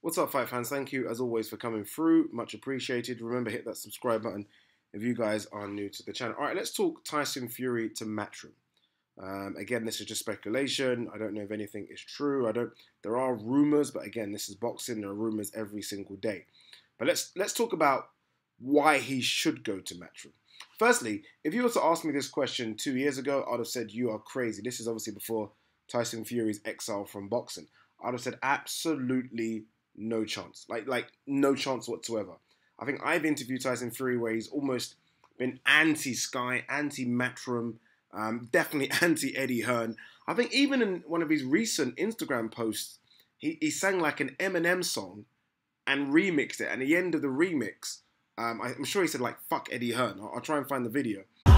What's up, fight fans? Thank you, as always, for coming through. Much appreciated. Remember, hit that subscribe button if you guys are new to the channel. All right, let's talk Tyson Fury to Matchroom. Again, this is just speculation. I don't know if anything is true. There are rumors, but again, this is boxing. There are rumors every single day. But let's talk about why he should go to Matchroom. Firstly, if you were to ask me this question 2 years ago, I'd have said you are crazy. This is obviously before Tyson Fury's exile from boxing. I'd have said absolutely no chance. Like no chance whatsoever. I think I've interviewed Tyson Fury where he's almost been anti-Sky, anti-Matchroom, definitely anti-Eddie Hearn. I think even in one of his recent Instagram posts, he sang like an Eminem song and remixed it. And at the end of the remix, I'm sure he said like, fuck Eddie Hearn. I'll try and find the video. So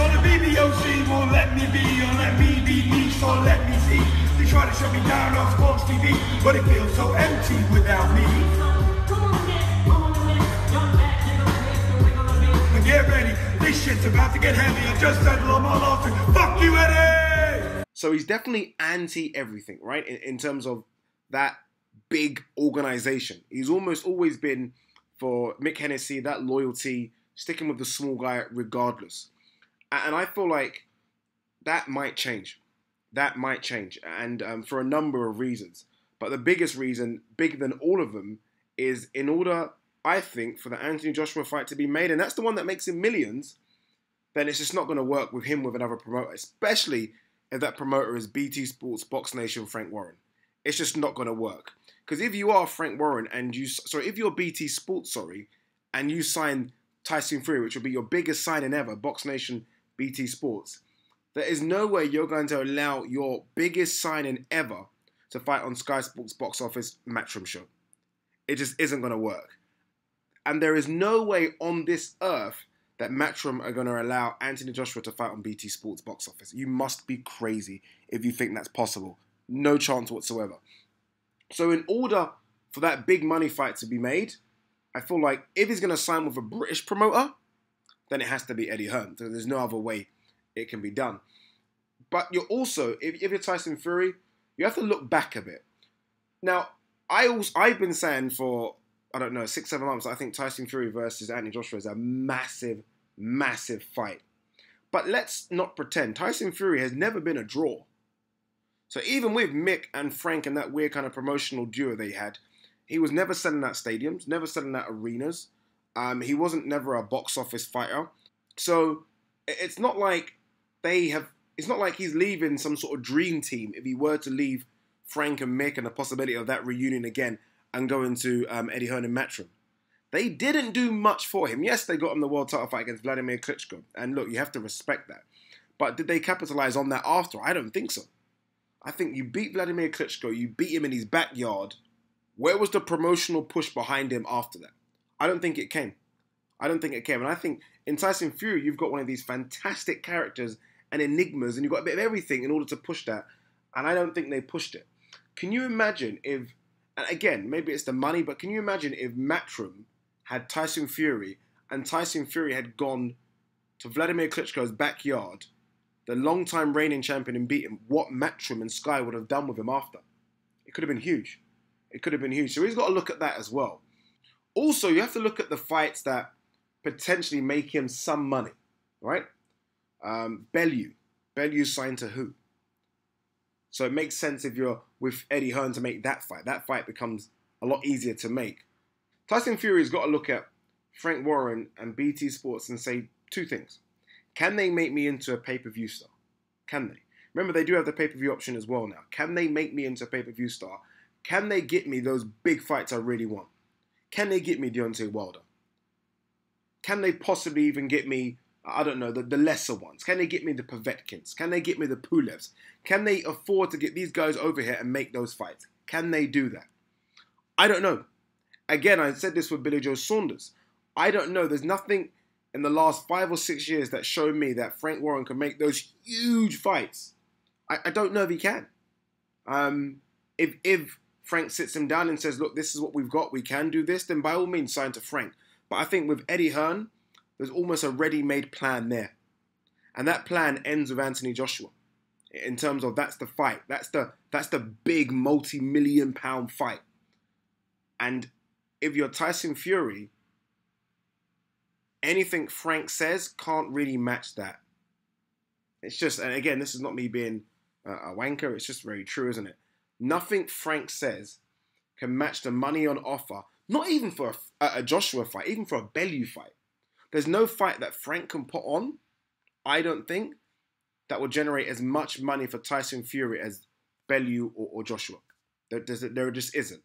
the BBOC won't let me be, or let me be me, so let me see. They try to shut me down on sports TV, but it feels so empty without me. But get ready, this shit's about to get heavy. I just said Lamar Lawson, fuck you, Eddie! So he's definitely anti-everything, right? In terms of that big organization. He's almost always been for Mick Hennessy, that loyalty, sticking with the small guy regardless. And I feel like that might change. That might change, and for a number of reasons. But the biggest reason, bigger than all of them, is in order, I think, for the Anthony Joshua fight to be made, and that's the one that makes him millions, then it's just not going to work with him with another promoter, especially if that promoter is BT Sports, Box Nation, Frank Warren. It's just not going to work. Because if you are Frank Warren and if you're BT Sports, and you sign Tyson Fury, which will be your biggest signing ever, Box Nation, BT Sports, there is no way you're going to allow your biggest signing ever to fight on Sky Sports Box Office Matchroom show. It just isn't going to work. And there is no way on this earth that Matchroom are going to allow Anthony Joshua to fight on BT Sports Box Office. You must be crazy if you think that's possible. No chance whatsoever. So in order for that big money fight to be made, I feel like if he's going to sign with a British promoter, then it has to be Eddie Hearn. So there's no other way it can be done. But you're also, if you're Tyson Fury, you have to look back a bit. Now, I've been saying for, I don't know, 6-7 months, I think Tyson Fury versus Anthony Joshua is a massive, massive fight. But let's not pretend. Tyson Fury has never been a draw. So even with Mick and Frank and that weird kind of promotional duo they had, he was never selling out stadiums, never selling out arenas. He wasn't never a box office fighter. So it's not like it's not like he's leaving some sort of dream team if he were to leave Frank and Mick and the possibility of that reunion again and go into Eddie Hearn and Matchroom. They didn't do much for him. Yes, they got him the world title fight against Vladimir Klitschko. And look, you have to respect that. But did they capitalize on that after? I don't think so. I think you beat Vladimir Klitschko, you beat him in his backyard. Where was the promotional push behind him after that? I don't think it came. I don't think it came. And I think in Tyson Fury, you've got one of these fantastic characters and enigmas, and you've got a bit of everything in order to push that. And I don't think they pushed it. Can you imagine if, and again, maybe it's the money, but can you imagine if Matchroom had Tyson Fury and Tyson Fury had gone to Vladimir Klitschko's backyard, the long-time reigning champion, and beat him, what Matchroom and Sky would have done with him after? It could have been huge. It could have been huge. So he's got to look at that as well. Also, you have to look at the fights that potentially make him some money, right? Bellew signed to who? So it makes sense if you're with Eddie Hearn to make that fight. That fight becomes a lot easier to make. Tyson Fury's got to look at Frank Warren and BT Sports and say two things. Can they make me into a pay-per-view star? Can they? Remember, they do have the pay-per-view option as well now. Can they make me into a pay-per-view star? Can they get me those big fights I really want? Can they get me Deontay Wilder? Can they possibly even get me, I don't know, the lesser ones? Can they get me the Povetkins? Can they get me the Pulevs? Can they afford to get these guys over here and make those fights? Can they do that? I don't know. Again, I said this with Billy Joe Saunders. I don't know. There's nothing in the last 5 or 6 years that showed me that Frank Warren can make those huge fights. I don't know if he can. If Frank sits him down and says, look, this is what we've got, we can do this, then by all means sign to Frank. But I think with Eddie Hearn, there's almost a ready-made plan there. And that plan ends with Anthony Joshua. in terms of that's the fight. That's the big multi-million-pound fight. And if you're Tyson Fury, anything Frank says can't really match that. It's just, and again, this is not me being a wanker. It's just very true, isn't it? Nothing Frank says can match the money on offer. Not even for a Joshua fight, even for a Bellew fight. There's no fight that Frank can put on, I don't think, that will generate as much money for Tyson Fury as Bellew or Joshua. There just isn't.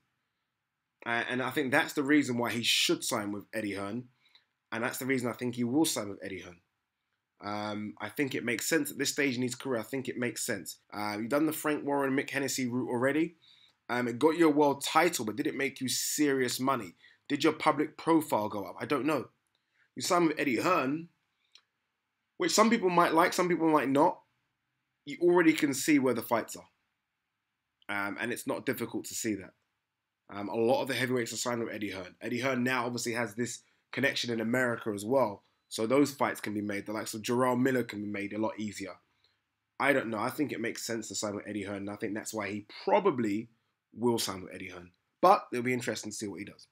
And I think that's the reason why he should sign with Eddie Hearn. And that's the reason I think he will sign with Eddie Hearn. I think it makes sense at this stage in his career. I think it makes sense. You've done the Frank Warren, Mick Hennessy route already. It got you a world title, but did it make you serious money? Did your public profile go up? I don't know. You sign with Eddie Hearn, which some people might like, some people might not. You already can see where the fights are. And it's not difficult to see that. A lot of the heavyweights are signed with Eddie Hearn. Eddie Hearn now obviously has this connection in America as well. So those fights can be made. The likes of Jarrell Miller can be made a lot easier. I don't know. I think it makes sense to sign with Eddie Hearn. And I think that's why he probably will sign with Eddie Hearn. But it'll be interesting to see what he does.